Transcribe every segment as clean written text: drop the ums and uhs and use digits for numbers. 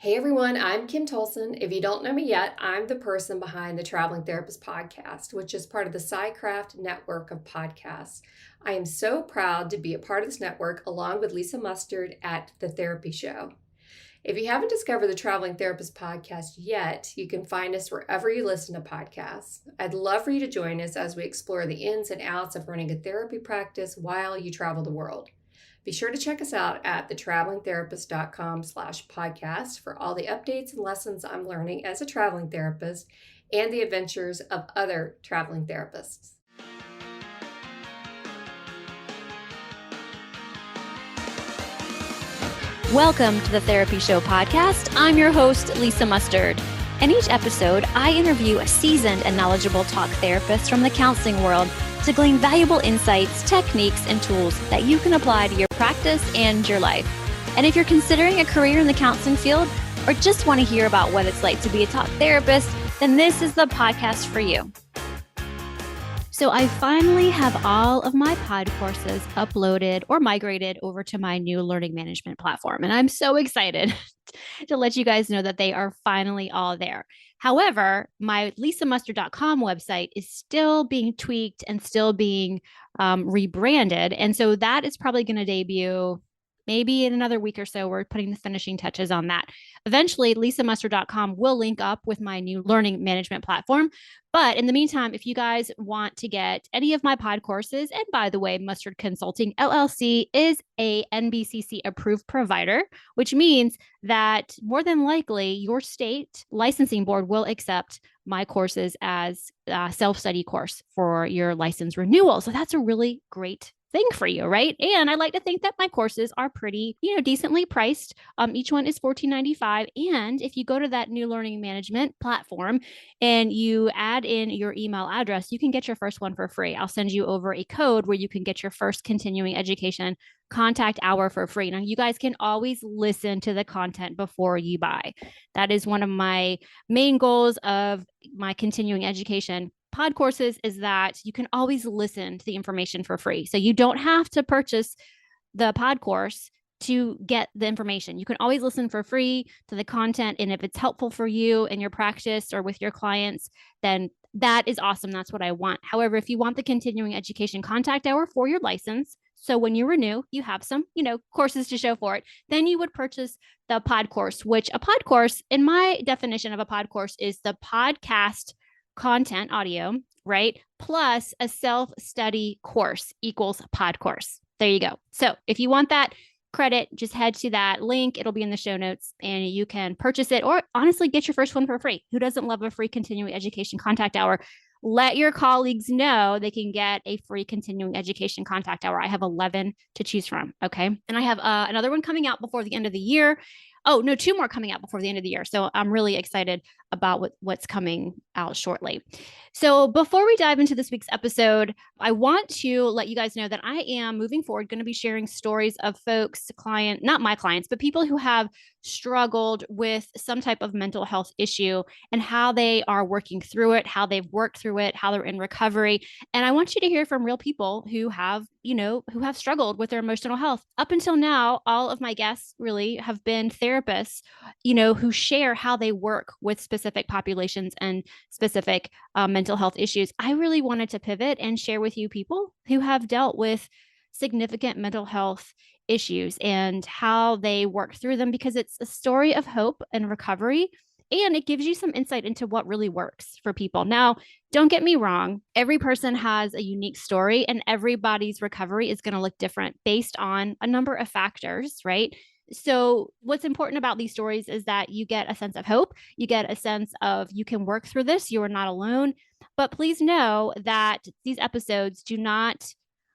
Hey everyone, I'm Kim Tolson. If you don't know me yet, I'm the person behind the Traveling Therapist podcast, which is part of the SciCraft network of podcasts. I am so proud to be a part of this network along with Lisa Mustard at The Therapy Show. If you haven't discovered the Traveling Therapist podcast yet, you can find us wherever you listen to podcasts. I'd love for you to join us as we explore the ins and outs of running a therapy practice while you travel the world. Be sure to check us out at thetravelingtherapist.com/podcast for all the updates and lessons I'm learning as a traveling therapist and the adventures of other traveling therapists. Welcome to the Therapy Show podcast. I'm your host, Lisa Mustard. In each episode, I interview a seasoned and knowledgeable talk therapist from the counseling world to glean valuable insights, techniques, and tools that you can apply to your practice and your life. And if you're considering a career in the counseling field or just want to hear about what it's like to be a talk therapist, then this is the podcast for you. So I finally have all of my pod courses uploaded or migrated over to my new learning management platform. And I'm so excited to let you guys know that they are finally all there. However, my lisamustard.com website is still being tweaked and still being rebranded. And so that is probably going to debut maybe in another week or so. We're putting the finishing touches on that. Eventually, lisamustard.com will link up with my new learning management platform. But in the meantime, if you guys want to get any of my pod courses, and by the way, Mustard Consulting LLC is a NBCC approved provider, which means that more than likely your state licensing board will accept my courses as a self-study course for your license renewal. So that's a really great thing for you, right? And I like to think that my courses are pretty, decently priced. Each one is $14.95. And if you go to that new learning management platform and you add in your email address, you can get your first one for free. I'll send you over a code where you can get your first continuing education contact hour for free. Now, you guys can always listen to the content before you buy. That is one of my main goals of my continuing education pod courses, is that you can always listen to the information for free. So you don't have to purchase the pod course to get the information. You can always listen for free to the content. And if it's helpful for you in your practice or with your clients, then that is awesome. That's what I want. However, if you want the continuing education contact hour for your license, so when you renew, you have some, courses to show for it, then you would purchase the pod course, which a pod course, in my definition of a pod course, is the podcast content audio, right? Plus a self-study course equals pod course. There you go. So if you want that credit, just head to that link. It'll be in the show notes and you can purchase it, or honestly get your first one for free. Who doesn't love a free continuing education contact hour? Let your colleagues know they can get a free continuing education contact hour. I have 11 to choose from. Okay. And I have another one coming out before the end of the year. Oh, no, 2 more coming out before the end of the year. So I'm really excited about what's coming out shortly. So before we dive into this week's episode, I want to let you guys know that I am moving forward going to be sharing stories of folks, not my clients, but people who have struggled with some type of mental health issue and how they are working through it, how they've worked through it, how they're in recovery. And I want you to hear from real people who have struggled with their emotional health. Up until now, all of my guests really have been therapists, who share how they work with specific populations and specific mental health issues. I really wanted to pivot and share with you people who have dealt with significant mental health issues and how they work through them, because it's a story of hope and recovery. And it gives you some insight into what really works for people. Now, don't get me wrong. Every person has a unique story and everybody's recovery is going to look different based on a number of factors, right? So what's important about these stories is that you get a sense of hope. You get a sense of you can work through this. You are not alone. But please know that these episodes do not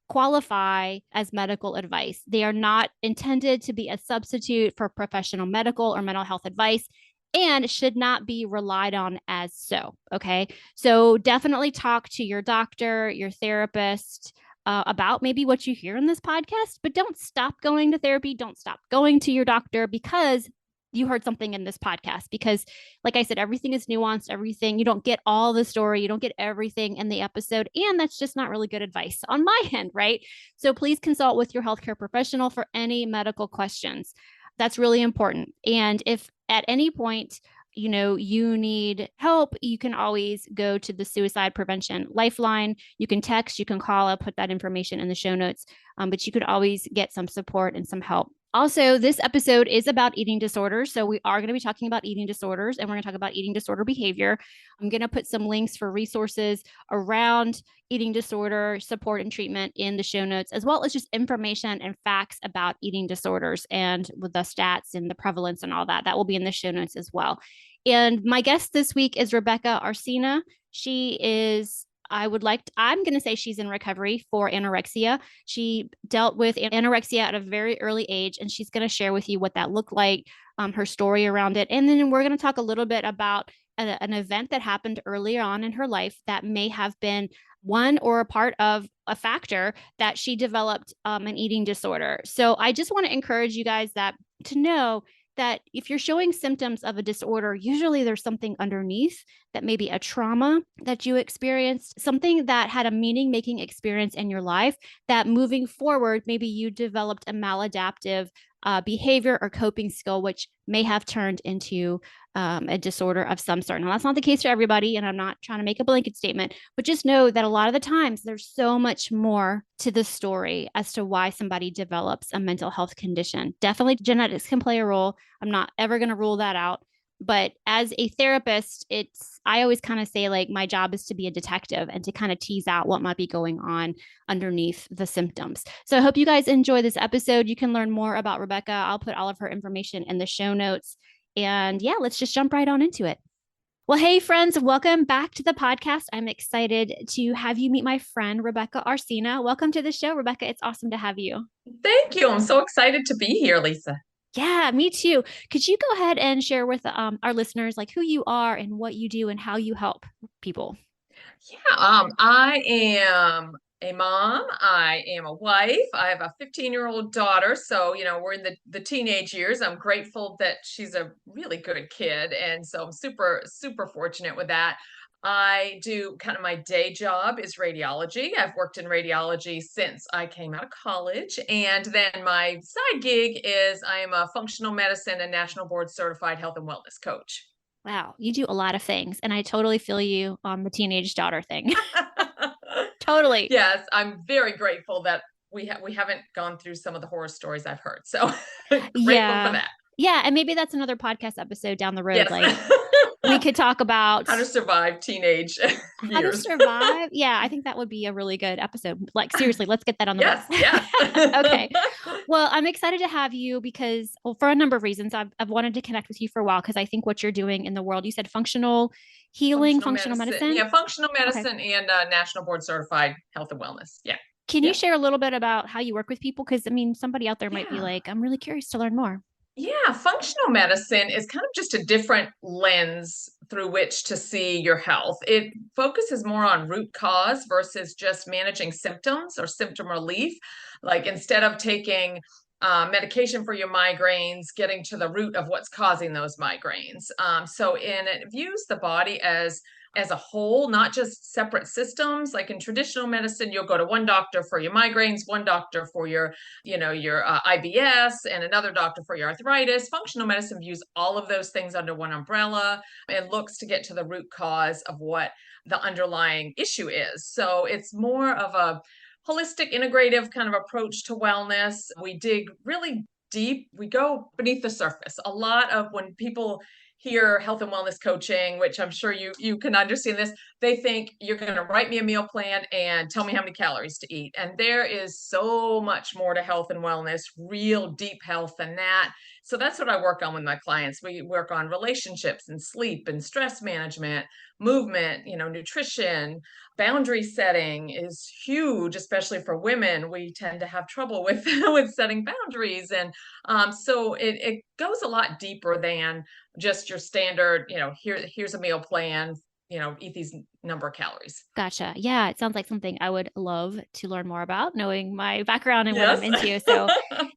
qualify as medical advice. They are not intended to be a substitute for professional medical or mental health advice, and should not be relied on as so. Okay. So definitely talk to your doctor, your therapist, about maybe what you hear in this podcast, but don't stop going to therapy. Don't stop going to your doctor because you heard something in this podcast, because like I said, everything is nuanced, you don't get all the story, you don't get everything in the episode. And that's just not really good advice on my end, right? So please consult with your healthcare professional for any medical questions. That's really important. And if at any point, you need help, you can always go to the Suicide Prevention Lifeline. You can text, you can call. I'll put that information in the show notes. But you could always get some support and some help. Also, this episode is about eating disorders. So we are going to be talking about eating disorders, and we're going to talk about eating disorder behavior. I'm going to put some links for resources around eating disorder support and treatment in the show notes, as well as just information and facts about eating disorders and with the stats and the prevalence and all that. That will be in the show notes as well. And my guest this week is Rebecca Arsena. She is I'm going to say she's in recovery for anorexia. She dealt with anorexia at a very early age, and she's going to share with you what that looked like, her story around it. And then we're going to talk a little bit about an event that happened earlier on in her life that may have been one or a part of a factor that she developed an eating disorder. So I just want to encourage you guys to know that if you're showing symptoms of a disorder, usually there's something underneath that may be a trauma that you experienced, something that had a meaning-making experience in your life that moving forward, maybe you developed a maladaptive behavior or coping skill, which may have turned into a disorder of some sort. Now, that's not the case for everybody, and I'm not trying to make a blanket statement, but just know that a lot of the times there's so much more to the story as to why somebody develops a mental health condition. Definitely genetics can play a role. I'm not ever going to rule that out. But as a therapist, I always kind of say, like, my job is to be a detective and to kind of tease out what might be going on underneath the symptoms. So I hope you guys enjoy this episode. You can learn more about Rebecca. I'll put all of her information in the show notes. And yeah, let's just jump right on into it. Well, hey, friends, welcome back to the podcast. I'm excited to have you meet my friend, Rebecca Arsena. Welcome to the show, Rebecca. It's awesome to have you. Thank you. I'm so excited to be here, Lisa. Yeah, me too. Could you go ahead and share with our listeners like who you are and what you do and how you help people? Yeah, I am a mom. I am a wife. I have a 15-year-old daughter. So, we're in the teenage years. I'm grateful that she's a really good kid. And so I'm super, super fortunate with that. I do kind of my day job is radiology. I've worked in radiology since I came out of college. And then my side gig is I am a functional medicine and national board certified health and wellness coach. Wow, you do a lot of things. And I totally feel you on the teenage daughter thing. Totally. Yes, I'm very grateful that we haven't gone through some of the horror stories I've heard. So grateful for that. Yeah, and maybe that's another podcast episode down the road. Yes. Like we could talk about how to survive teenage years. How to survive. Yeah, I think that would be a really good episode. Like seriously, let's get that on the yes, list. yes. Okay. Well, I'm excited to have you because, for a number of reasons, I've wanted to connect with you for a while because I think what you're doing in the world, you said functional healing, functional medicine. Yeah, functional medicine and national board certified health and wellness. Yeah. Can you share a little bit about how you work with people? Because somebody out there might be like, I'm really curious to learn more. Yeah, functional medicine is kind of just a different lens through which to see your health. It focuses more on root cause versus just managing symptoms or symptom relief. Like instead of taking medication for your migraines, getting to the root of what's causing those migraines. It views the body as a whole, not just separate systems. Like in traditional medicine, you'll go to one doctor for your migraines, one doctor for your IBS, and another doctor for your arthritis. Functional medicine views all of those things under one umbrella and looks to get to the root cause of what the underlying issue is. So it's more of a holistic, integrative kind of approach to wellness. We dig really deep. We go beneath the surface. A lot of when people hear health and wellness coaching, which I'm sure you can understand this, they think you're going to write me a meal plan and tell me how many calories to eat. And there is so much more to health and wellness, real deep health than that. So that's what I work on with my clients. We work on relationships and sleep and stress management, movement, nutrition. Boundary setting is huge, especially for women. We tend to have trouble with setting boundaries. And so it goes a lot deeper than just your standard, here's a meal plan, eat these number of calories. Gotcha. Yeah, it sounds like something I would love to learn more about, knowing my background and what I'm into. So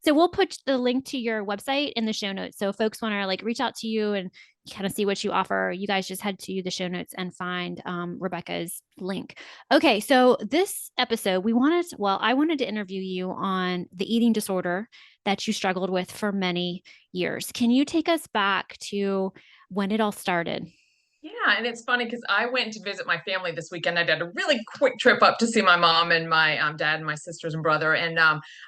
we'll put the link to your website in the show notes. So if folks want to reach out to you and kind of see what you offer, you guys just head to the show notes and find Rebecca's link. Okay, so this episode, I wanted to interview you on the eating disorder that you struggled with for many years. Can you take us back to when it all started? Yeah, and it's funny because I went to visit my family this weekend. I did a really quick trip up to see my mom and my dad and my sisters and brother. And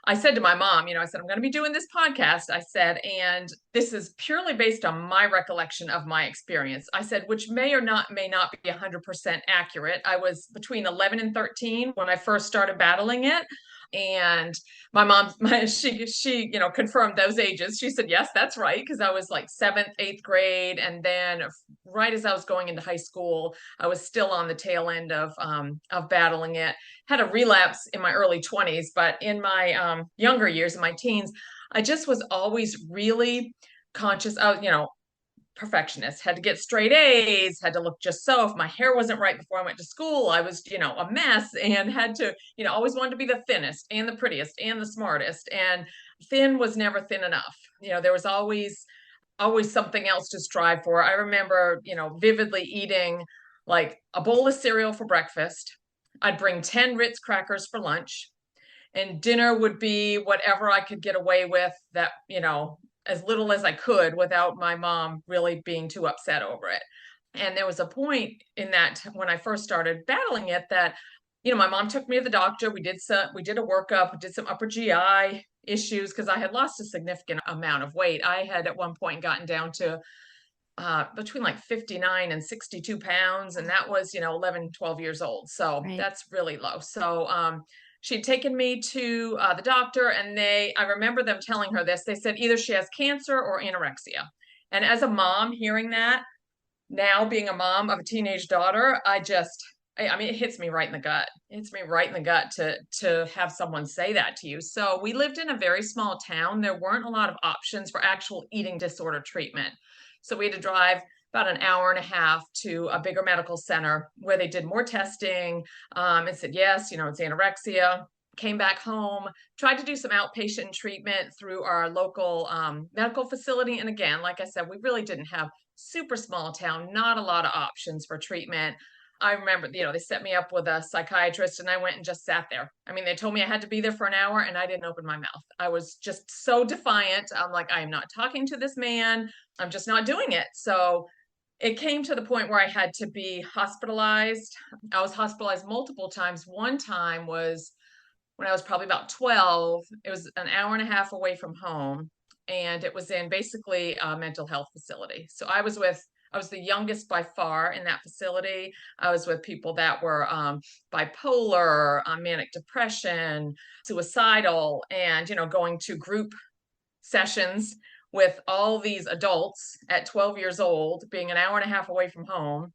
I said to my mom, I said, I'm going to be doing this podcast. I said, and this is purely based on my recollection of my experience. I said, which may not be 100% accurate. I was between 11 and 13 when I first started battling it. And my mom, she confirmed those ages. She said, yes, that's right. Because I was like 7th, 8th grade. And then right as I was going into high school, I was still on the tail end of battling it. Had a relapse in my early 20s, but in my younger years, in my teens, I just was always really conscious. I was, perfectionist, had to get straight A's, had to look just so. If my hair wasn't right before I went to school, I was, a mess, and had to, always wanted to be the thinnest and the prettiest and the smartest. And thin was never thin enough. There was always something else to strive for. I remember, vividly eating like a bowl of cereal for breakfast. I'd bring 10 Ritz crackers for lunch, and dinner would be whatever I could get away with that, as little as I could without my mom really being too upset over it. And there was a point in that when I first started battling it that, my mom took me to the doctor. We did a workup, we did some upper GI issues because I had lost a significant amount of weight. I had at one point gotten down to between like 59 and 62 pounds. And that was, 11, 12 years old. So Right. that's really low. So, she'd taken me to the doctor, and I remember them telling her this. They said either she has cancer or anorexia. And as a mom, hearing that, now being a mom of a teenage daughter, I mean, it hits me right in the gut. It hits me right in the gut to have someone say that to you. So we lived in a very small town. There weren't a lot of options for actual eating disorder treatment. So we had to drive about an hour and a half to a bigger medical center where they did more testing and said, yes, it's anorexia. Came back home, tried to do some outpatient treatment through our local medical facility. And again, like I said, we really didn't have super small town, not a lot of options for treatment. I remember, they set me up with a psychiatrist, and I went and just sat there. I mean, they told me I had to be there for an hour, and I didn't open my mouth. I was just so defiant. I'm like, I am not talking to this man. I'm just not doing it. So it came to the point where I had to be hospitalized. I was hospitalized multiple times. One time was when I was probably about 12. It was an hour and a half away from home, and it was in basically a mental health facility. So I was the youngest by far in that facility. I was with people that were bipolar, manic depression, suicidal, and, going to group sessions with all these adults at 12 years old, being an hour and a half away from home.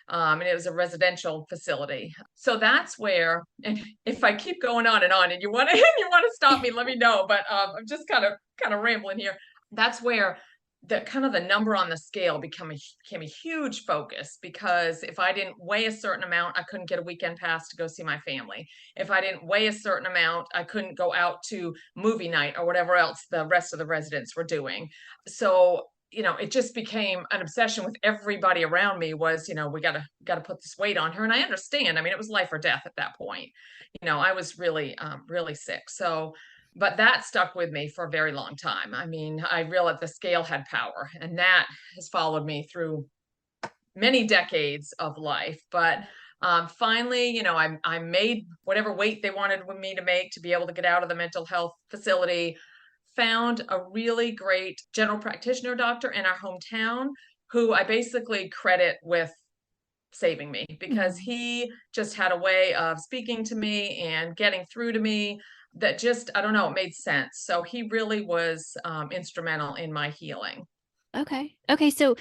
And it was a residential facility. So that's where, and if I keep going on and you want to stop me, let me know. But I'm just kind of rambling here. That's where the number on the scale became a huge focus, because if I didn't weigh a certain amount, I couldn't get a weekend pass to go see my family. If I didn't weigh a certain amount, I couldn't go out to movie night or whatever else the rest of the residents were doing. So it just became an obsession with everybody around me. Was, we got to put this weight on her. And I understand. I mean, it was life or death at that point. I was really, really sick. So, but that stuck with me for a very long time. I mean, I realized the scale had power, and that has followed me through many decades of life. But finally, I made whatever weight they wanted me to make to be able to get out of the mental health facility. Found a really great general practitioner doctor in our hometown, who I basically credit with saving me, because he just had a way of speaking to me and getting through to me that just, I don't know, it made sense. So he really was instrumental in my healing. Okay. So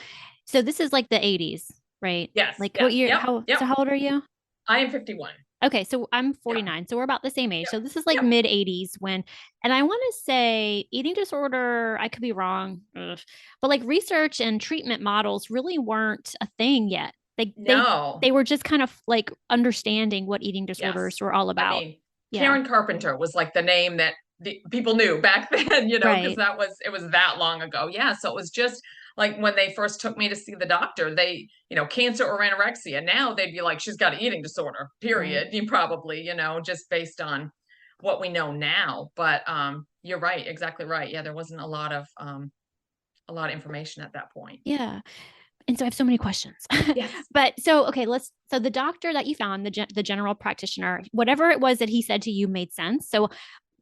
this is like the 80s, right? Yes. Like yes, what year? Yep. So how old are you? I am 51. Okay, so I'm 49, so we're about the same age. Yep. So this is like mid 80s and I want to say eating disorder, I could be wrong, but like research and treatment models really weren't a thing yet. They were just kind of like understanding what eating disorders were all about. I mean, Karen Carpenter was like the name that people knew back then, because it was that long ago. Yeah. So it was just like when they first took me to see the doctor, they, cancer or anorexia. Now they'd be like, she's got an eating disorder, period. Right. You probably, just based on what we know now. But You're right. Exactly right. Yeah. There wasn't a lot of information at that point. Yeah. And so I have so many questions. Yes. But so, okay, so the doctor that you found, the general practitioner, whatever it was that he said to you made sense. So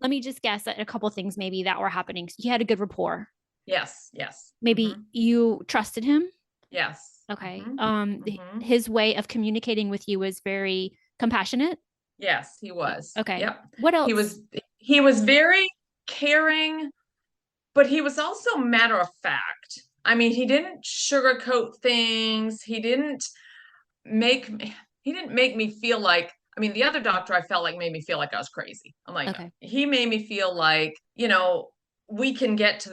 let me just guess at a couple things maybe that were happening. So you had a good rapport. Yes. Yes. Maybe you trusted him. Yes. Okay. Hmm. His way of communicating with you was very compassionate. Yes, he was. Okay. Yep. What He else? was he was very caring, but he was also matter of fact. I mean, he didn't sugarcoat things. Make me he didn't make me feel like, I mean, the other doctor I felt like made me feel like I was crazy. I'm like, Okay. he made me feel like, we can get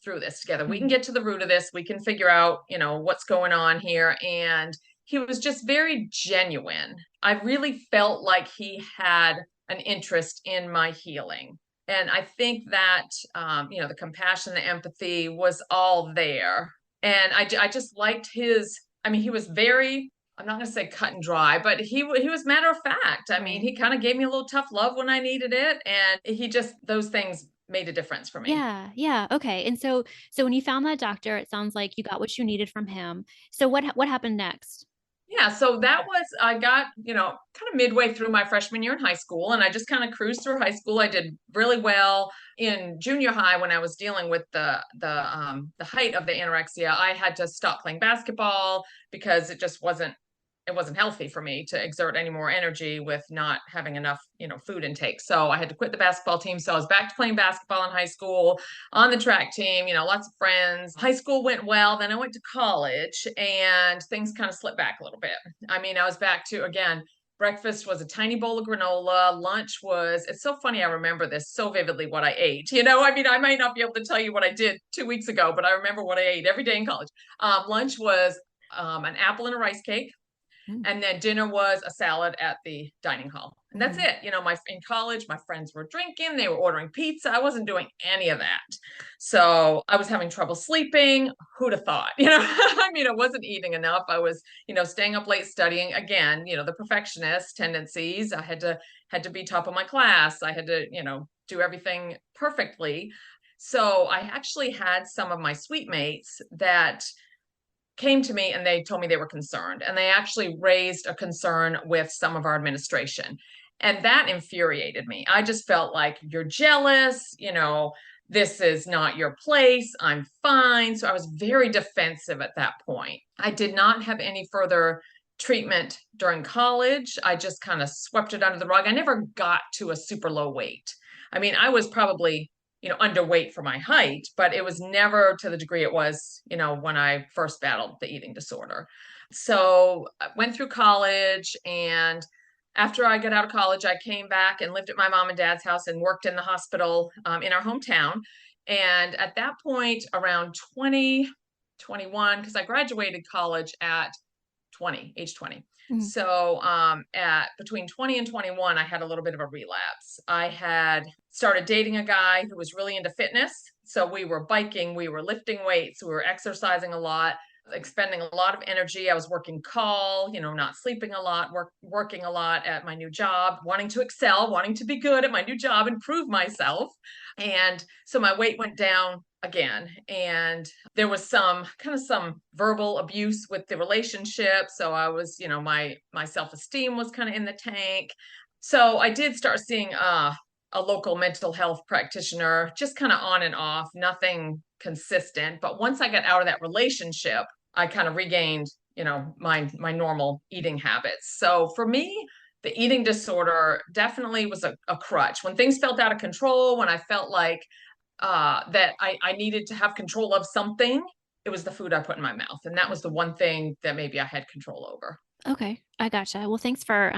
through this together. We can get to the root of this. We can figure out, what's going on here. And he was just very genuine. I really felt like he had an interest in my healing. And I think that, the compassion, the empathy was all there. And I just liked I mean, he was very, I'm not going to say cut and dry, but he was matter of fact. I mean, Right. he kind of gave me a little tough love when I needed it. And those things made a difference for me. Yeah. Yeah. Okay. And so when you found that doctor, it sounds like you got what you needed from him. So what happened next? Yeah, so I got, kind of midway through my freshman year in high school, and I just kind of cruised through high school. I did really well in junior high when I was dealing with the height of the anorexia. I had to stop playing basketball because it wasn't healthy for me to exert any more energy with not having enough, food intake. So I had to quit the basketball team. So I was back to playing basketball in high school, on the track team, lots of friends. High school went well. Then I went to college and things kind of slipped back a little bit. I mean, I was back to, again, breakfast was a tiny bowl of granola. Lunch was, it's so funny. I remember this so vividly what I ate. I mean, I might not be able to tell you what I did 2 weeks ago, but I remember what I ate every day in college. Lunch was an apple and a rice cake. And then dinner was a salad at the dining hall. And that's it. In college, my friends were drinking, they were ordering pizza. I wasn't doing any of that. So I was having trouble sleeping. Who'd have thought? I mean, I wasn't eating enough. I was, staying up late studying. Again, the perfectionist tendencies. I had to be top of my class. I had to, do everything perfectly. So I actually had some of my suite mates that came to me and they told me they were concerned, and they actually raised a concern with some of our administration, and that infuriated me. I just felt like, you're jealous, this is not your place, I'm fine. So I was very defensive at that point. I did not have any further treatment during college. I just kind of swept it under the rug. I never got to a super low weight. I mean, I was probably underweight for my height, but it was never to the degree it was, when I first battled the eating disorder. So I went through college, and after I got out of college, I came back and lived at my mom and dad's house and worked in the hospital in our hometown. And at that point, around 2021, because I graduated college at age 20. So at between 20 and 21, I had a little bit of a relapse. I had started dating a guy who was really into fitness. So we were biking, we were lifting weights, we were exercising a lot, expending a lot of energy. I was working call, not sleeping a lot, working a lot at my new job, wanting to excel, wanting to be good at my new job and prove myself. And so my weight went down again, and there was some verbal abuse with the relationship. So I was, my self-esteem was kind of in the tank. So I did start seeing a local mental health practitioner, just kind of on and off, nothing consistent. But once I got out of that relationship, I kind of regained, my normal eating habits. So for me, the eating disorder definitely was a crutch. When things felt out of control, when I felt like that I needed to have control of something, it was the food I put in my mouth. And that was the one thing that maybe I had control over. Okay, I gotcha. Well, thanks for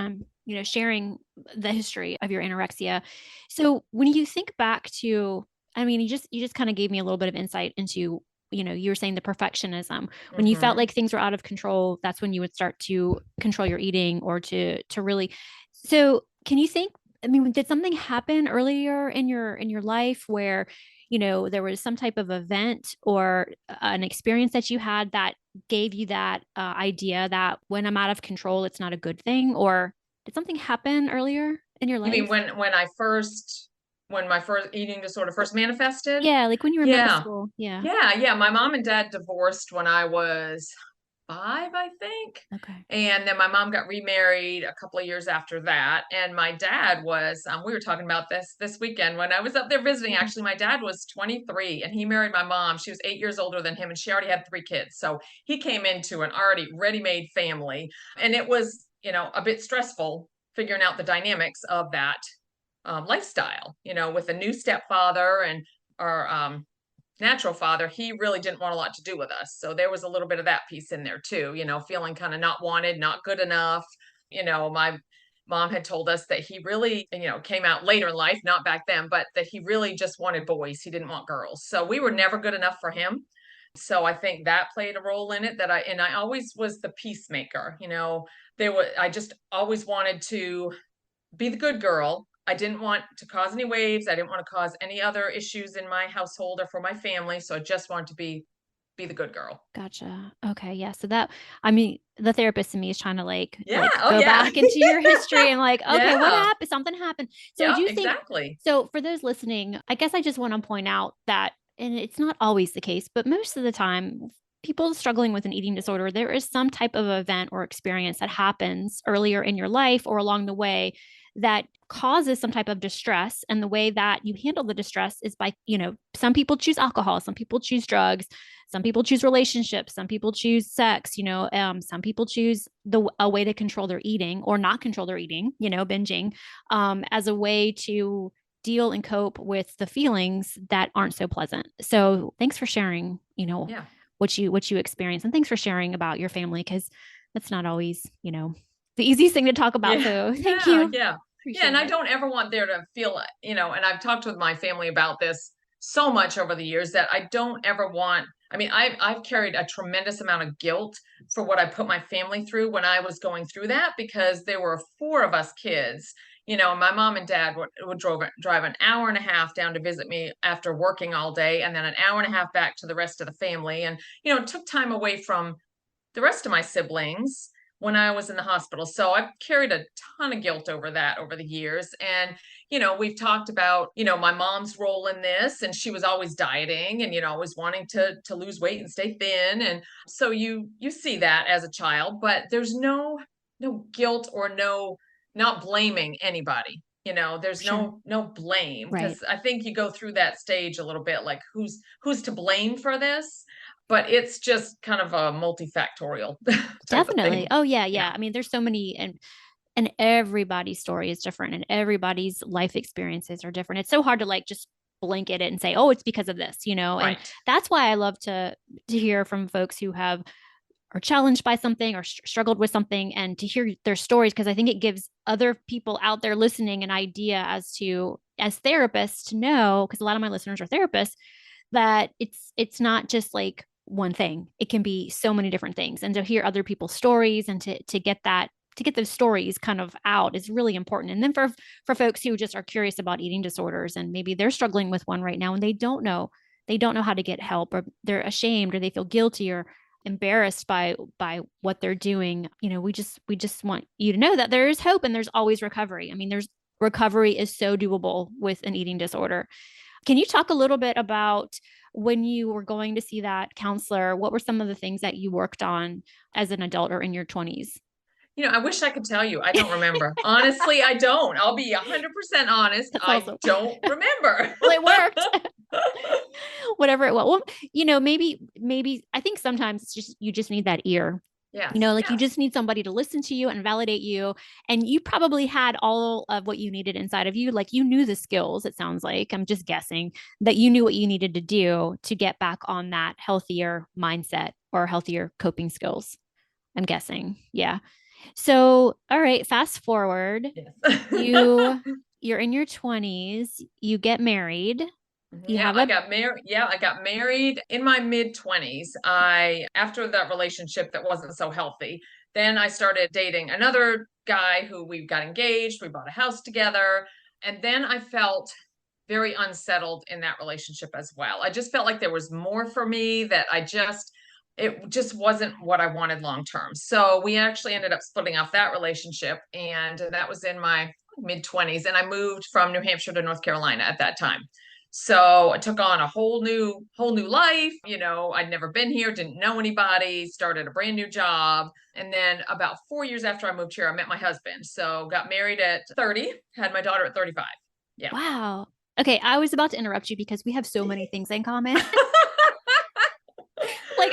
sharing the history of your anorexia. So when you think back to, I mean, you just kind of gave me a little bit of insight into, you were saying the perfectionism. When you felt like things were out of control, that's when you would start to control your eating or to really. So can you think? I mean, did something happen earlier in your life where there was some type of event or an experience that you had that gave you that idea that when I'm out of control, it's not a good thing? Or did something happen earlier in your You mean life? when I first when my first eating disorder first manifested. Yeah, like when you were in middle Yeah. school. Yeah. Yeah. My mom and dad divorced when I was 5, I think. Okay. And then my mom got remarried a couple of years after that. And my dad was, we were talking about this weekend when I was up there visiting. Yeah. Actually, my dad was 23 and he married my mom. She was 8 years older than him and she already had 3 kids. So he came into an already ready-made family. And it was, a bit stressful figuring out the dynamics of that lifestyle, with a new stepfather and our natural father. He really didn't want a lot to do with us. So there was a little bit of that piece in there too, feeling kind of not wanted, not good enough. My mom had told us that he really, came out later in life, not back then, but that he really just wanted boys. He didn't want girls. So we were never good enough for him. So I think that played a role in it, I always was the peacemaker. I just always wanted to be the good girl. I didn't want to cause any waves. I didn't want to cause any other issues in my household or for my family. So I just wanted to be the good girl. Gotcha. Okay. Yeah. So that, I mean, the therapist in me is trying to Yeah. Oh, go yeah. back into your history and okay, what Yeah. happened? Something happened. So I Yeah, do think, exactly. so for those listening, I guess I just want to point out that, and it's not always the case, but most of the time, people struggling with an eating disorder, there is some type of event or experience that happens earlier in your life or along the way that causes some type of distress. And the way that you handle the distress is by, some people choose alcohol, some people choose drugs, some people choose relationships, some people choose sex, some people choose a way to control their eating or not control their eating, binging, as a way to deal and cope with the feelings that aren't so pleasant. So thanks for sharing, Yeah. what you experience, and thanks for sharing about your family, because that's not always, the easiest thing to talk about. Yeah. So thank Yeah. you. Yeah. Appreciate And I it. don't ever want there to feel, and I've talked with my family about this so much over the years that I don't ever want. I mean, I've carried a tremendous amount of guilt for what I put my family through when I was going through that, because there were 4 of us kids. My mom and dad would drive an hour and a half down to visit me after working all day, and then an hour and a half back to the rest of the family. And, it took time away from the rest of my siblings when I was in the hospital. So I've carried a ton of guilt over that over the years. And, we've talked about, my mom's role in this, and she was always dieting and, always wanting to lose weight and stay thin. And so you see that as a child, but there's no guilt or not blaming anybody. There's Sure. no blame, Right. because I think you go through that stage a little bit like who's to blame for this, but it's just kind of a multifactorial type of Definitely. thing. Oh yeah, Yeah. yeah. I mean, there's so many, and everybody's story is different and everybody's life experiences are different. It's so hard to just blanket it and say, oh, it's because of this, and Right. that's why I love to hear from folks who are challenged by something or struggled with something, and to hear their stories, because I think it gives other people out there listening an idea as therapists to know, because a lot of my listeners are therapists, that it's not just one thing. It can be so many different things, and to hear other people's stories and to get those stories kind of out is really important. And then for folks who just are curious about eating disorders and maybe they're struggling with one right now and they don't know how to get help, or they're ashamed, or they feel guilty or embarrassed by what they're doing, we just want you to know that there is hope and there's always recovery. I mean, there's recovery is so doable with an eating disorder. Can you talk a little bit about when you were going to see that counselor? What were some of the things that you worked on as an adult or in your 20s? I wish I could tell you. I don't remember. Honestly, I don't. I'll be 100% honest. That's I awesome. don't remember. Well, it worked. Whatever it was. Well, maybe I think sometimes it's just you just need that ear. Yes. You Yes. just need somebody to listen to you and validate you. And you probably had all of what you needed inside of you. You knew the skills, it sounds like, I'm just guessing, that you knew what you needed to do to get back on that healthier mindset or healthier coping skills. I'm guessing. Yeah. So, all right, fast forward. Yes. You're in your 20s, you get married. You Yeah, have I a got married. Yeah, I got married in my mid 20s. After that relationship that wasn't so healthy, then I started dating another guy who we got engaged. We bought a house together. And then I felt very unsettled in that relationship as well. I just felt like there was more for me, it just wasn't what I wanted long term. So we actually ended up splitting off that relationship. And that was in my mid-20s, and I moved from New Hampshire to North Carolina at that time. So I took on a whole new life. I'd never been here, didn't know anybody, started a brand new job. And then about 4 years after I moved here, I met my husband. So got married at 30, had my daughter at 35. Yeah. Wow. Okay, I was about to interrupt you because we have so many things in common. Like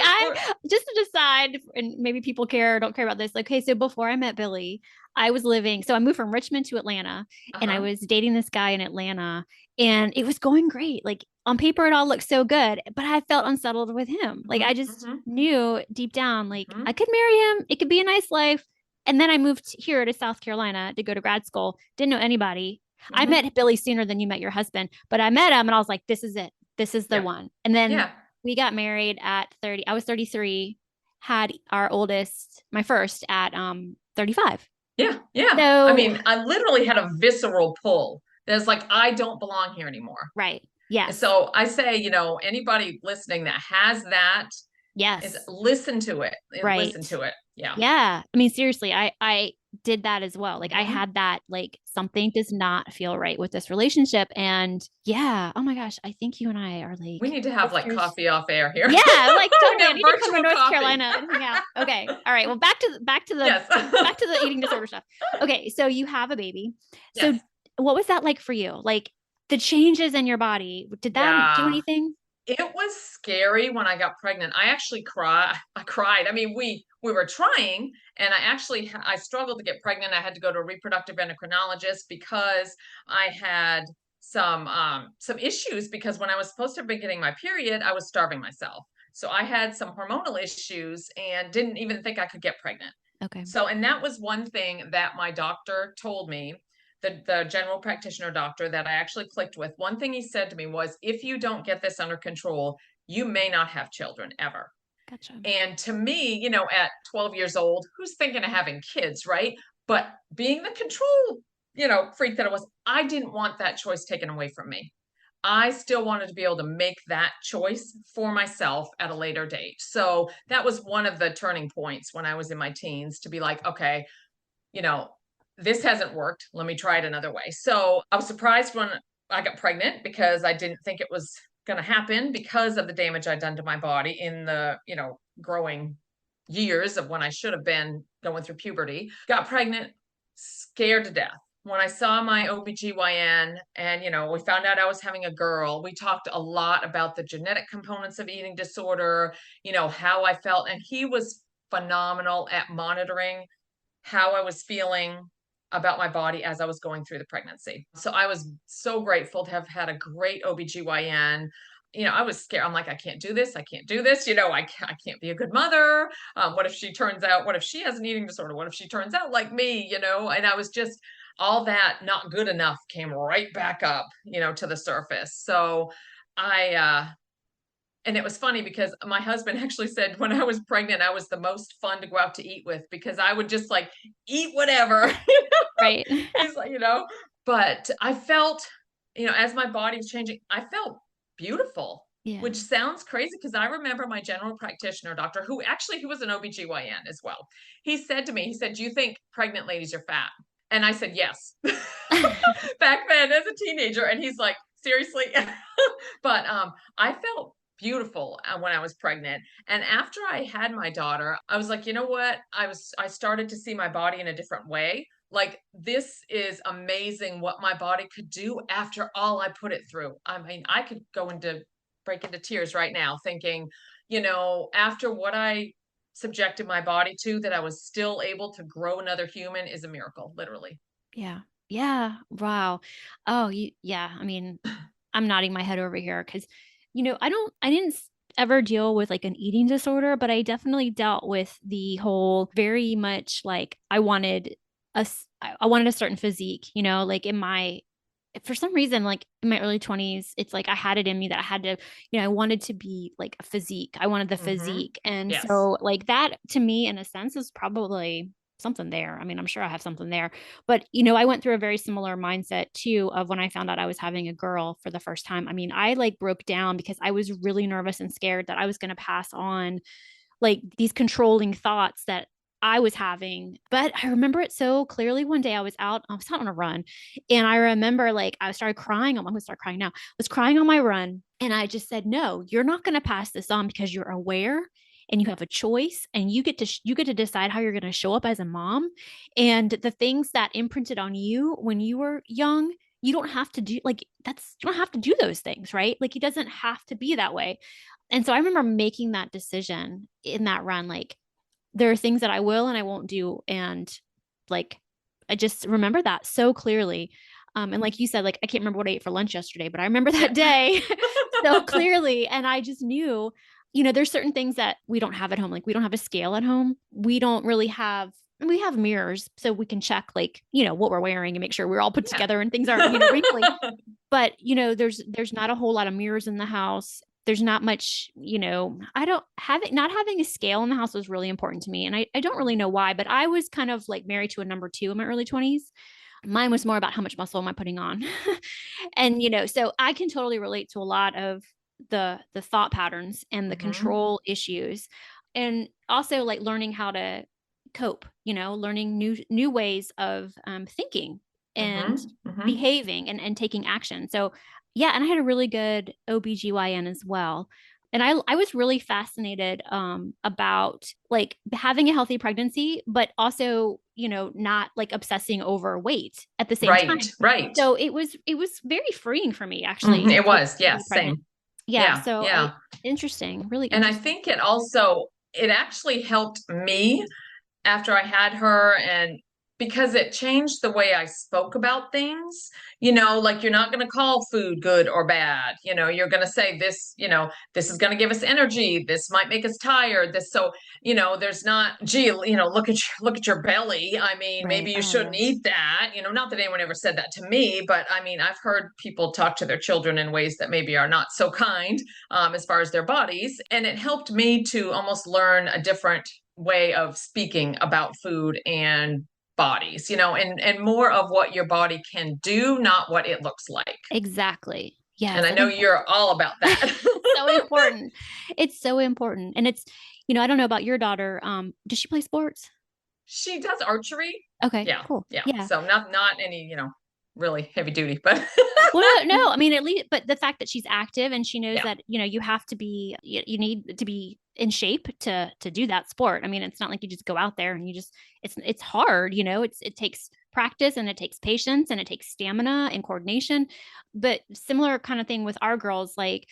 just to decide, and maybe people care or don't care about this. Like, okay, so before I met Billy, I moved from Richmond to Atlanta, and I was dating this guy in Atlanta, and it was going great. Like on paper, it all looked so good, but I felt unsettled with him. Like I just knew deep down, like I could marry him. It could be a nice life. And then I moved here to South Carolina to go to grad school. Didn't know anybody. I met Billy sooner than you met your husband, but I met him and I was like, this is it. This is the one. And then we got married at 30. I was 33, had our oldest, my first, at 35. Yeah. Yeah. So, I mean, I literally had a visceral pull. There's like, I don't belong here anymore. Right. Yeah. So I say, anybody listening that has that, yes, listen to it. Right. Listen to it. Yeah. Yeah. I mean, seriously, I did that as well. Like I had that, like something does not feel right with this relationship. And yeah, oh my gosh, I think you and I are like, we need to have like coffee off air here. Yeah, like totally. I need to come to North Carolina and hang out. Okay. All right. Well, back to the back to the eating disorder stuff. Okay. So you have a baby. So what was that like for you? Like the changes in your body, did that do anything? It was scary when I got pregnant. I actually cried. I cried. I mean, we were trying, and I struggled to get pregnant. I had to go to a reproductive endocrinologist because I had some issues, because when I was supposed to have been getting my period, I was starving myself. So I had some hormonal issues and didn't even think I could get pregnant. Okay. So, and that was one thing that my doctor told me, the general practitioner doctor that I actually clicked with. One thing he said to me was, if you don't get this under control, you may not have children ever. Gotcha. And to me, at 12 years old, who's thinking of having kids, right? But being the control, freak that I was, I didn't want that choice taken away from me. I still wanted to be able to make that choice for myself at a later date. So that was one of the turning points when I was in my teens, to be like, okay, this hasn't worked. Let me try it another way. So I was surprised when I got pregnant, because I didn't think it was going to happen because of the damage I'd done to my body in the, growing years of when I should have been going through puberty. Got pregnant, scared to death. When I saw my OBGYN and, we found out I was having a girl, we talked a lot about the genetic components of eating disorder, how I felt. And he was phenomenal at monitoring how I was feeling about my body as I was going through the pregnancy. So I was so grateful to have had a great OBGYN. I was scared. I'm like, I can't do this. I can't do this. I can't be a good mother. What if she has an eating disorder? What if she turns out like me, and I was just, all that not good enough came right back up, to the surface. So and it was funny because my husband actually said when I was pregnant, I was the most fun to go out to eat with, because I would just like eat whatever. Right. He's like, but I felt, as my body was changing, I felt beautiful, which sounds crazy, because I remember my general practitioner doctor, who was an OBGYN as well. He said to me, do you think pregnant ladies are fat? And I said, yes, back then as a teenager. And he's like, seriously? But I felt beautiful when I was pregnant. And after I had my daughter, I was like, you know what? I started to see my body in a different way. Like, this is amazing what my body could do after all I put it through. I mean, I could break into tears right now thinking, after what I subjected my body to, that I was still able to grow another human is a miracle, literally. Yeah. Yeah. Wow. Oh, yeah. I mean, I'm nodding my head over here because, I didn't ever deal with like an eating disorder, but I definitely dealt with the whole very much like I wanted a certain physique, like for some reason, like in my early 20s, it's like I had it in me that I had to, I wanted to be like a physique. I wanted the physique. And so like that to me, in a sense, is probably something there. I mean, I'm sure I have something there, but I went through a very similar mindset too, of when I found out I was having a girl for the first time. I mean, I like broke down because I was really nervous and scared that I was going to pass on like these controlling thoughts that I was having. But I remember it so clearly. One day I was out on a run, and I remember like I started crying. I'm going to start crying now. I was crying on my run, and I just said, no, you're not going to pass this on, because you're aware and you have a choice, and you get to decide how you're going to show up as a mom. And the things that imprinted on you when you were young, you don't have to do you don't have to do those things, right? Like, it doesn't have to be that way. And so I remember making that decision in that run. Like, there are things that I will and I won't do. And like, I just remember that so clearly. And like you said, like, I can't remember what I ate for lunch yesterday, but I remember that day so clearly. And I just knew, there's certain things that we don't have at home. Like, we don't have a scale at home. We don't really have, we have mirrors so we can check, like, what we're wearing and make sure we're all put together and things aren't, wrinkly. But, there's not a whole lot of mirrors in the house. There's not much, not having a scale in the house was really important to me. And I don't really know why, but I was kind of like married to a number 2 in my early 20s. Mine was more about how much muscle am I putting on? And, so I can totally relate to a lot of the thought patterns and the control issues, and also like learning how to cope, learning new ways of thinking and behaving and taking action. So yeah, and I had a really good OBGYN as well. And I was really fascinated about like having a healthy pregnancy, but also, not like obsessing over weight at the same time. Right. So it was very freeing for me, actually. It was. Yes. Same. Yeah. So interesting. Really interesting. And I think it actually helped me after I had her, and because it changed the way I spoke about things, like, you're not going to call food good or bad. You're going to say this, this is going to give us energy. This might make us tired. There's not, gee, look at your belly. I mean, maybe you shouldn't eat that, not that anyone ever said that to me, but I mean, I've heard people talk to their children in ways that maybe are not so kind, as far as their bodies. And it helped me to almost learn a different way of speaking about food and bodies, and more of what your body can do, not what it looks like. Exactly. Yeah. And I know you're all about that. So important. It's so important. And it's, I don't know about your daughter. Does she play sports? She does archery. Okay. Yeah. Cool. Yeah. So not any, really heavy duty, but well, no, I mean, at least, but the fact that she's active and she knows that, you have to be, you need to be in shape to do that sport. I mean, it's not like you just go out there and it's hard, it takes practice, and it takes patience, and it takes stamina and coordination. But similar kind of thing with our girls, like,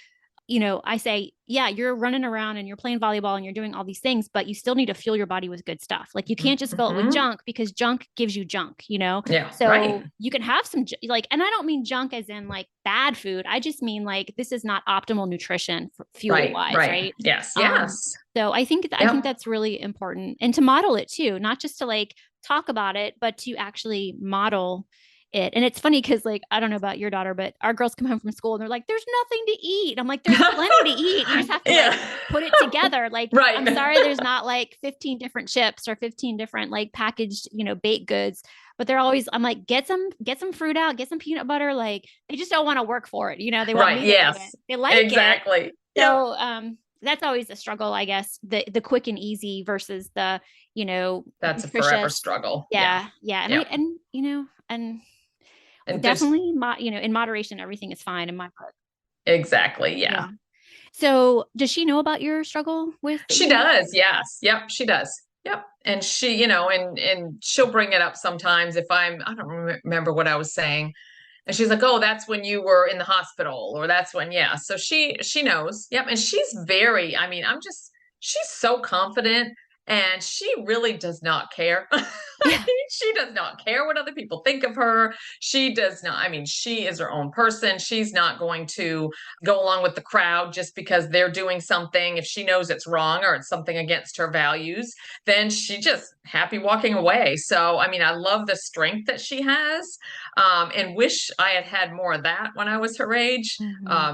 I say, yeah, you're running around and you're playing volleyball and you're doing all these things, but you still need to fuel your body with good stuff. Like, you can't just fill it with junk, because junk gives you junk, Yeah. So you can have some and I don't mean junk as in like bad food. I just mean like, this is not optimal nutrition for fuel wise, right? Yes. So I think that's really important, and to model it too, not just to like talk about it, but to actually model it. And it's funny because, like, I don't know about your daughter, but our girls come home from school and they're like, there's nothing to eat. I'm like, there's plenty to eat. You just have to like put it together. Like, I'm sorry, there's not like 15 different chips or 15 different like packaged, baked goods, but they're always, I'm like, get some fruit out, get some peanut butter. Like, they just don't want to work for it. They want me to do it. They like it. So, that's always a struggle, I guess, the quick and easy versus the, that's a forever struggle. Yeah. And definitely, in moderation, everything is fine in my book. Exactly. Yeah. So does she know about your struggle with? She does. Yes. Yep. She does. Yep. And she, and she'll bring it up sometimes if I don't remember what I was saying. And she's like, oh, that's when you were in the hospital, or that's when, So she knows. Yep. And she's very, she's so confident, and she really does not care. She does not care what other people think of her. She does not. She is her own person. She's not going to go along with the crowd just because they're doing something. If she knows it's wrong or it's something against her values, then she just happy walking away. So, I love the strength that she has, and wish I had had more of that when I was her age.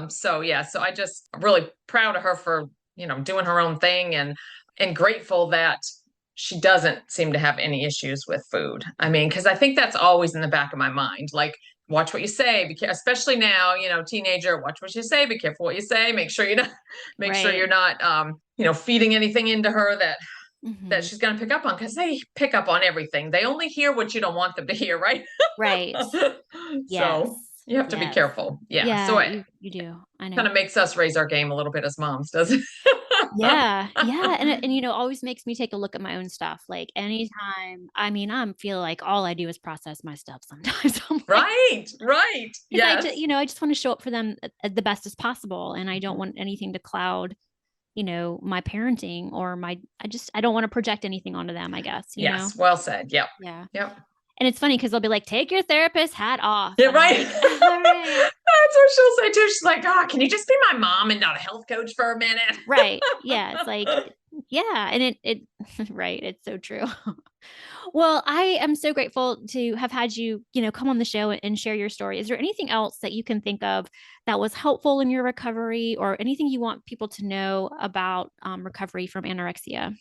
So I just really proud of her for, doing her own thing, and grateful that she doesn't seem to have any issues with food. Because I think that's always in the back of my mind. Like, watch what you say, especially now, teenager, watch what you say, be careful what you say, make sure you're not, sure you're not, feeding anything into her that that she's going to pick up on, because they pick up on everything. They only hear what you don't want them to hear, right? Right. Yes. So you have to be Yes. careful. Yeah. So Yeah, it you do. I kind know. of makes us raise our game a little bit as moms, doesn't it? Yeah. Yeah. And always makes me take a look at my own stuff. Like anytime, I mean, I'm feel like all I do is process my stuff sometimes. I'm like, Right. Right. because Yes. I just want to show up for them at the best as possible. And I don't want anything to cloud, my parenting or I don't want to project anything onto them, I guess, Yes. Well said. Yep. Yeah. Yep. And it's funny because they'll be like, take your therapist hat off. Yeah, And I'm right. like, all right. That's what she'll say too. She's like, "Ah, can you just be my mom and not a health coach for a minute?" Right. Yeah. It's like, yeah. And it right. It's so true. Well, I am so grateful to have had you, come on the show and share your story. Is there anything else that you can think of that was helpful in your recovery, or anything you want people to know about recovery from anorexia?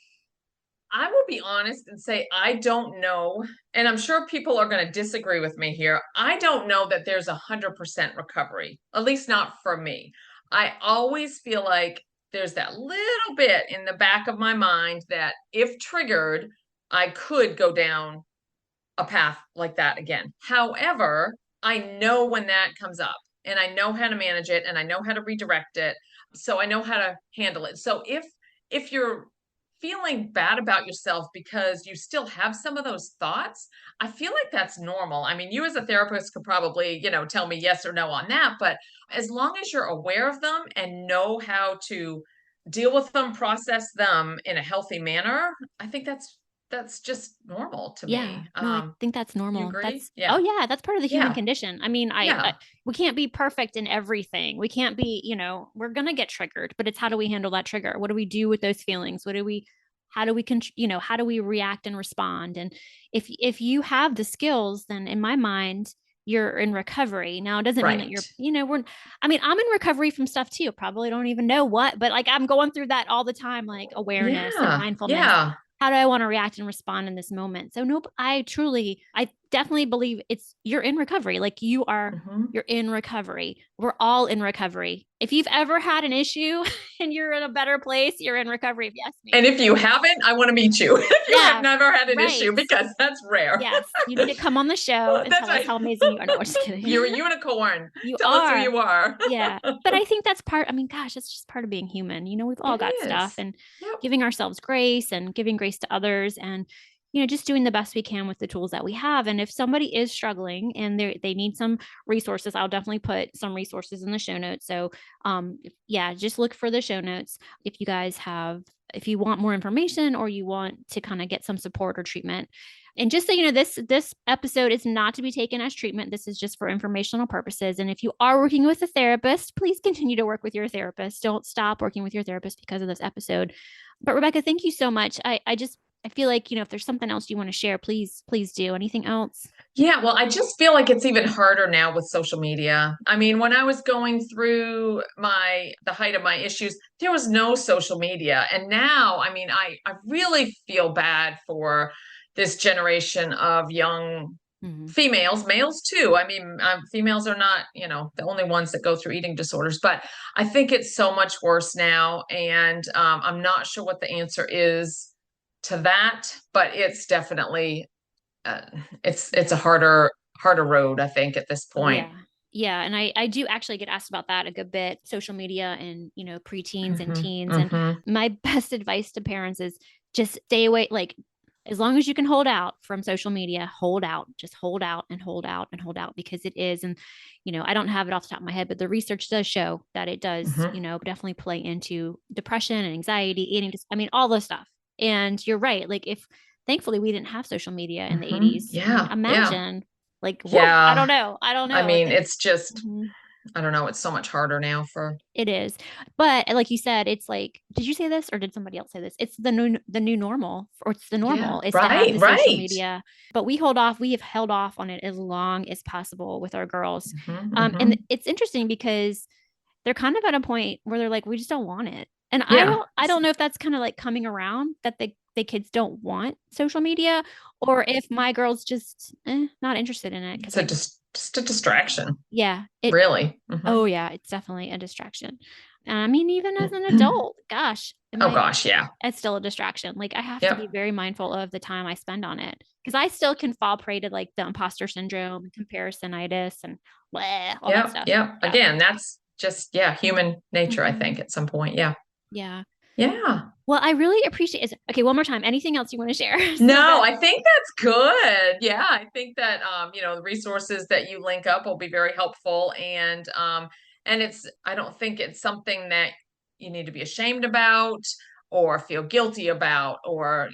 I will be honest and say I don't know, and I'm sure people are going to disagree with me here. I don't know that there's 100% recovery, at least not for me. I always feel like there's that little bit in the back of my mind that if triggered, I could go down a path like that again. However, I know when that comes up, and I know how to manage it, and I know how to redirect it. So I know how to handle it. So if you're feeling bad about yourself because you still have some of those thoughts, I feel like that's normal. I mean, you as a therapist could probably, tell me yes or no on that, but as long as you're aware of them and know how to deal with them, process them in a healthy manner, I think that's just normal to Yeah, me. no, I think that's You normal. agree? Oh Yeah. yeah, that's part of the human Yeah. condition. I mean, Yeah. we can't be perfect in everything. We can't be, we're going to get triggered, but it's how do we handle that trigger? What do we do with those feelings? How do we, how do we react and respond? And if you have the skills, then in my mind, you're in recovery. Now, it doesn't mean that Right. you're, I'm in recovery from stuff too. Probably don't even know what, but like I'm going through that all the time, like awareness and Yeah. mindfulness. Yeah. How do I want to react and respond in this moment? So nope, I definitely believe you're in recovery. Like Mhm. you're in recovery. We're all in recovery. If you've ever had an issue and you're in a better place, you're in recovery. If you ask me. And if you haven't, I want to meet you. If you have Yeah, never had an right. issue, because that's rare. Yes, you need to come on the show and That's tell us right. how amazing you are. No, just kidding. You're a unicorn. You Tell us who are. you are. Yeah. But I think that's part, I mean, gosh, that's just part of being human. We've all It got stuff, is. and Yep. giving ourselves grace and giving grace to others, and, just doing the best we can with the tools that we have. And if somebody is struggling and they need some resources, I'll definitely put some resources in the show notes. So, yeah, just look for the show notes. If you want more information or you want to kind of get some support or treatment. And just so you know, this episode is not to be taken as treatment. This is just for informational purposes. And if you are working with a therapist, please continue to work with your therapist. Don't stop working with your therapist because of this episode. But Rebecca, thank you so much. I feel like, if there's something else you want to share, please do. Anything else? Yeah, well, I just feel like it's even harder now with social media. I mean, when I was going through the height of my issues, there was no social media. And now, I mean, I really feel bad for this generation of young females, males too. I mean, females are not, the only ones that go through eating disorders, but I think it's so much worse now. And I'm not sure what the answer is to that, but it's definitely it's a harder road, I think, at this point. Yeah. Yeah. And I do actually get asked about that a good bit, social media and, preteens and Hmm. teens. And Hmm. my best advice to parents is just stay away. Like, as long as you can hold out from social media, hold out, just hold out and hold out and hold out, because it is. And, I don't have it off the top of my head, but the research does show that it does, Hmm. definitely play into depression and anxiety, eating, all the stuff. And you're right. Like, thankfully we didn't have social media in the Hmm. 80s. I mean, Yeah, yeah, imagine, like, whoa, I yeah. don't know. I don't I know. mean, it's just, Mhm. I don't know, it's so much harder now for. It is. But like you said, it's like, did you say this or did somebody else say this? It's the new normal, or it's the Yeah, normal is to have right, the social right. media. But we have held off on it as long as possible with our girls. Hmm. And Hmm. it's interesting because they're kind of at a point where they're like, we just don't want it. And Yeah, I don't know if that's kind of like coming around, that the kids don't want social media, or if my girl's just not interested in it. Cause just a distraction, yeah, really. Hmm. oh yeah, it's definitely a distraction. I mean, even as an adult, gosh. Yeah. It's still a distraction. Like I have to Yep. be very mindful of the time I spend on it because I still can fall prey to like the imposter syndrome, comparisonitis, and all that stuff. Yep. Yeah. Again, that's just, human nature, I think, at some point. Yeah. Yeah. Yeah. Well, I really appreciate it. Okay, one more time. Anything else you want to share? No, I think that's good. Yeah, I think that the resources that you link up will be very helpful, and I don't think it's something that you need to be ashamed about or feel guilty about, or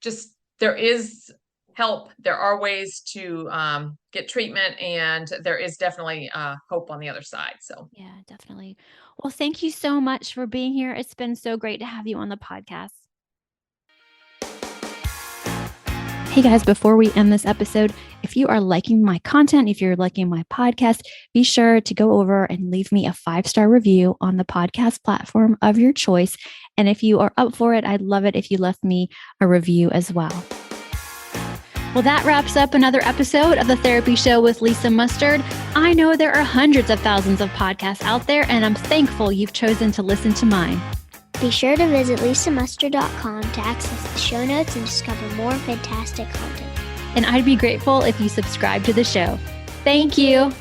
just there is help. There are ways to get treatment, and there is definitely hope on the other side. So Yeah, definitely. Well, thank you so much for being here. It's been so great to have you on the podcast. Hey guys, before we end this episode, if you are liking my content, if you're liking my podcast, be sure to go over and leave me a 5-star review on the podcast platform of your choice. And if you are up for it, I'd love it if you left me a review as well. Well, that wraps up another episode of The Therapy Show with Lisa Mustard. I know there are hundreds of thousands of podcasts out there, and I'm thankful you've chosen to listen to mine. Be sure to visit lisamustard.com to access the show notes and discover more fantastic content. And I'd be grateful if you subscribe to the show. Thank you.